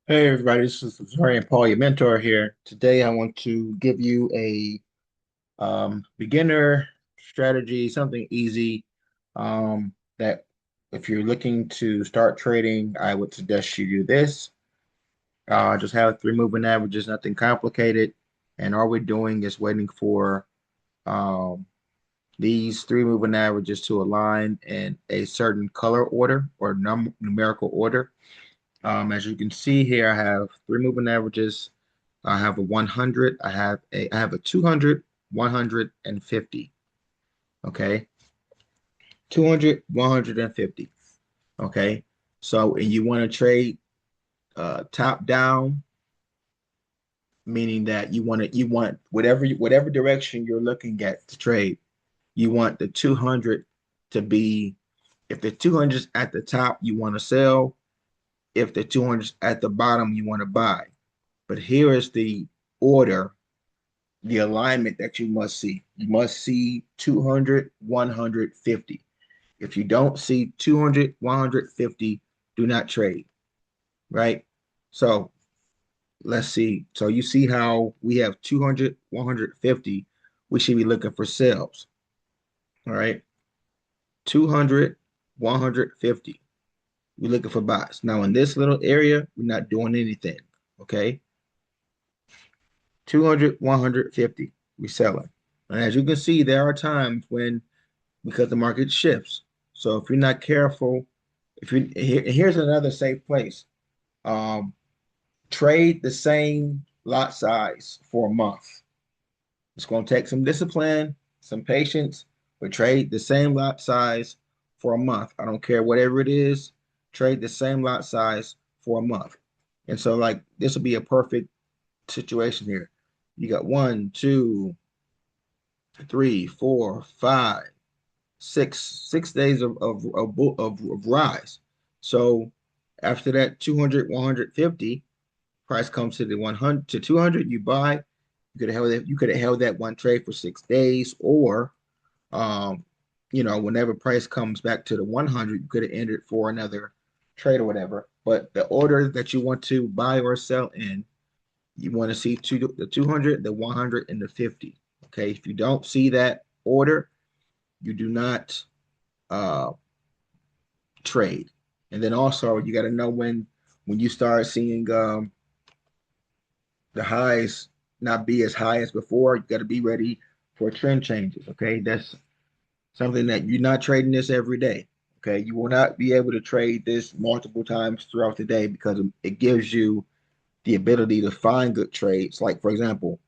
Hey everybody, this is Zorian Paul, your mentor here. Today I want to give you a beginner strategy, something easy that if you're looking to start trading, I would suggest you do this. Just have three moving averages, nothing complicated. And all we're doing is waiting for um, these three moving averages to align in a certain color order or numerical order. As you can see here, I have three moving averages. I have a 100. I have a 200, 150. Okay. 200, 150. Okay. So, and you want to trade top down, meaning that you want whatever direction you're looking at to trade, you want the 200 to be, if the 200 is at the top, you want to sell. If the 200 is at the bottom, you want to buy. But here is the order, the alignment that you must see. You must see 200, 150. If you don't see 200, 150, do not trade, right? So let's see. So you see how we have 200, 150. We should be looking for sales, all right? 200, 150. We're looking for buys. Now in this little area, we're not doing anything, okay? 200, 150, we're selling. And as you can see, there are times when, because the market shifts. So if you're not careful, here's another safe place. Um, Trade the same lot size for a month. It's going to take some discipline, some patience, but trade the same lot size for a month. I don't care whatever it is, trade the same lot size for a month. And so, like, this will be a perfect situation here. You got one, two, three, four, five, six days of rise. So after that 200, 150, price comes to the 100 to 200, you buy. You could have held that one trade for 6 days, or um, whenever price comes back to the 100, you could have entered for another trade or whatever. But the order that you want to buy or sell in, you want to see the 200, the 100, and the 50. Okay, if you don't see that order, you do not uh, trade. And then also you got to know when you start seeing the highs not be as high as before, you got to be ready for trend changes. Okay, that's something that you're not trading this every day. Okay, you will not be able to trade this multiple times throughout the day because it gives you the ability to find good trades. Like for example,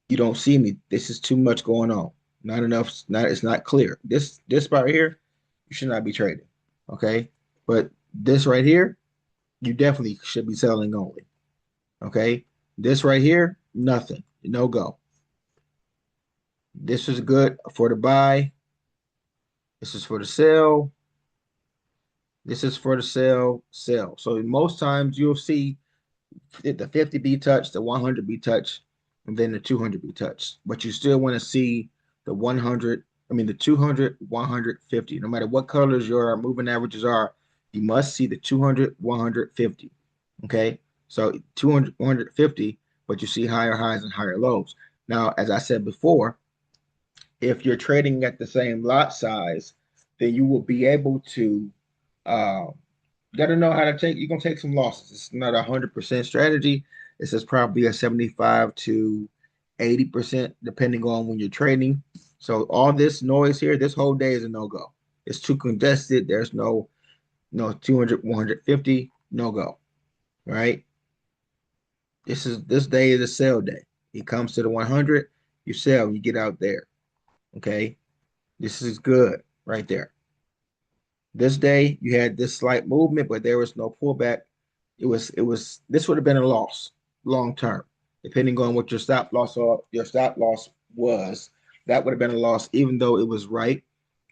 you don't see me. This is too much going on. Not enough. Not It's not clear. This right here, you should not be trading. Okay, but this right here, you definitely should be selling only. Okay. This right here, nothing. No go. This is good for the buy. This is for the sell. This is for the sell. So most times you'll see the 50 be touched, the 100 be touched, and then the 200 be touched. But you still want to see the 100, the 200, 150. No matter what colors your moving averages are, you must see the 200, 150. Okay. So 200, 150, but you see higher highs and higher lows. Now, as I said before, if you're trading at the same lot size, then you will be able to uh, you got to know how to take. You're gonna take some losses. It's not 100% strategy. It's just probably a 75 to 80%, depending on when you're trading. So all this noise here, this whole day is a no go. It's too congested. There's no 200, 150, no go. Right? This day is a sell day. It comes to the 100, you sell, you get out there. Okay, this is good right there. This day you had this slight movement, but there was no pullback. It was this would have been a loss long term, depending on what your stop loss was. That would have been a loss, even though it was right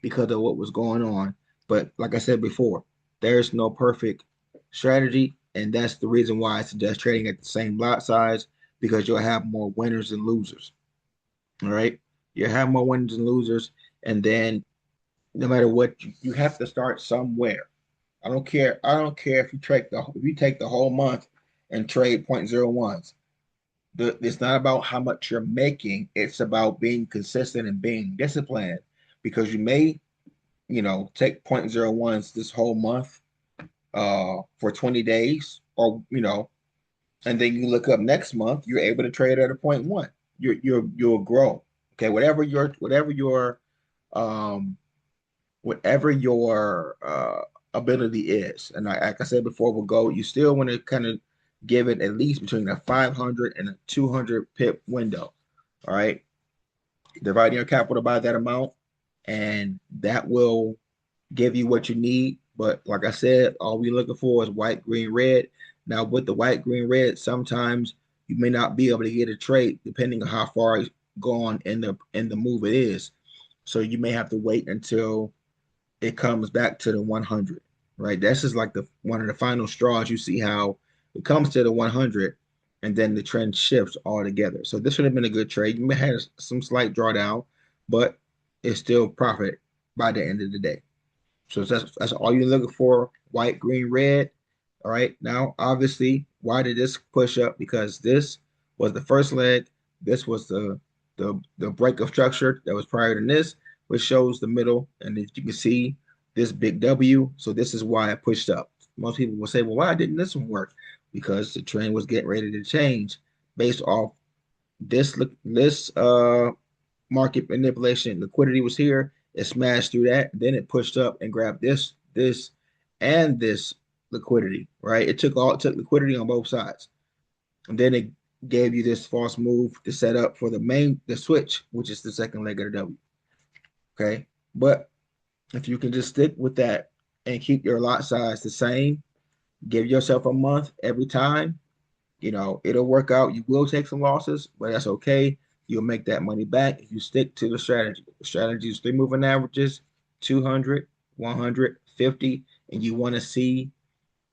because of what was going on. But like I said before, there's no perfect strategy, and that's the reason why I suggest trading at the same lot size, because you'll have more winners than losers. All right, you have more winners and losers, and then no matter what, you have to start somewhere. I don't care if you take the whole month and trade point zero ones. It's not about how much you're making. It's about being consistent and being disciplined because you may, take point zero ones this whole month for 20 days or, and then you look up next month, you're able to trade at a point one. You'll grow. Okay, um whatever your ability is. And like I said before, we'll go. You still want to kind of give it at least between a 500 and a 200 pip window. All right, dividing your capital by that amount, and that will give you what you need. But like I said, all we're looking for is white, green, red. Now with the white, green, red, sometimes you may not be able to get a trade depending on how far it's gone in the move it is. So you may have to wait until it comes back to the 100, right? That's just like the one of the final straws. You see how it comes to the 100 and then the trend shifts altogether. So this would have been a good trade. You may have some slight drawdown, but it's still profit by the end of the day. So that's all you're looking for, white, green, red. All right. Now, obviously, why did this push up? Because this was the first leg. This was the break of structure that was prior to this, which shows the middle. And if you can see this big W, so this is why it pushed up. Most people will say, well, why didn't this one work? Because the trend was getting ready to change based off this market manipulation. Liquidity was here. It smashed through that. Then it pushed up and grabbed and this liquidity. Right. It took liquidity on both sides, and then it gave you this false move to set up for the switch, which is the second leg of the W. Okay, but if you can just stick with that and keep your lot size the same, give yourself a month every time, it'll work out. You will take some losses, but that's okay. You'll make that money back if you stick to the strategy. The strategy is three moving averages, 200, 150, and you want to see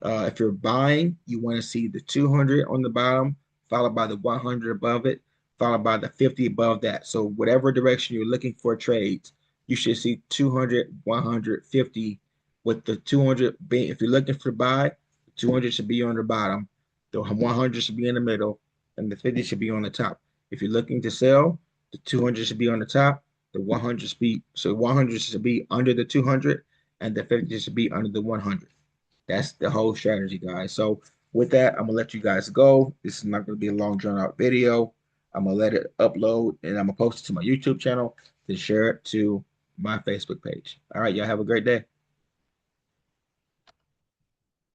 if you're buying, you want to see the 200 on the bottom, followed by the 100 above it, followed by the 50 above that. So whatever direction you're looking for trades, you should see 200, 150, with the 200 being, if you're looking for buy, 200 should be on the bottom, the 100 should be in the middle, and the 50 should be on the top. If you're looking to sell, the 200 should be on the top, the 100 should be under the 200, and the 50 should be under the 100. That's the whole strategy, guys. So with that, I'm gonna let you guys go. This is not gonna be a long drawn out video. I'm gonna let it upload and I'm gonna post it to my YouTube channel to share it to my Facebook page. All right, y'all have a great day.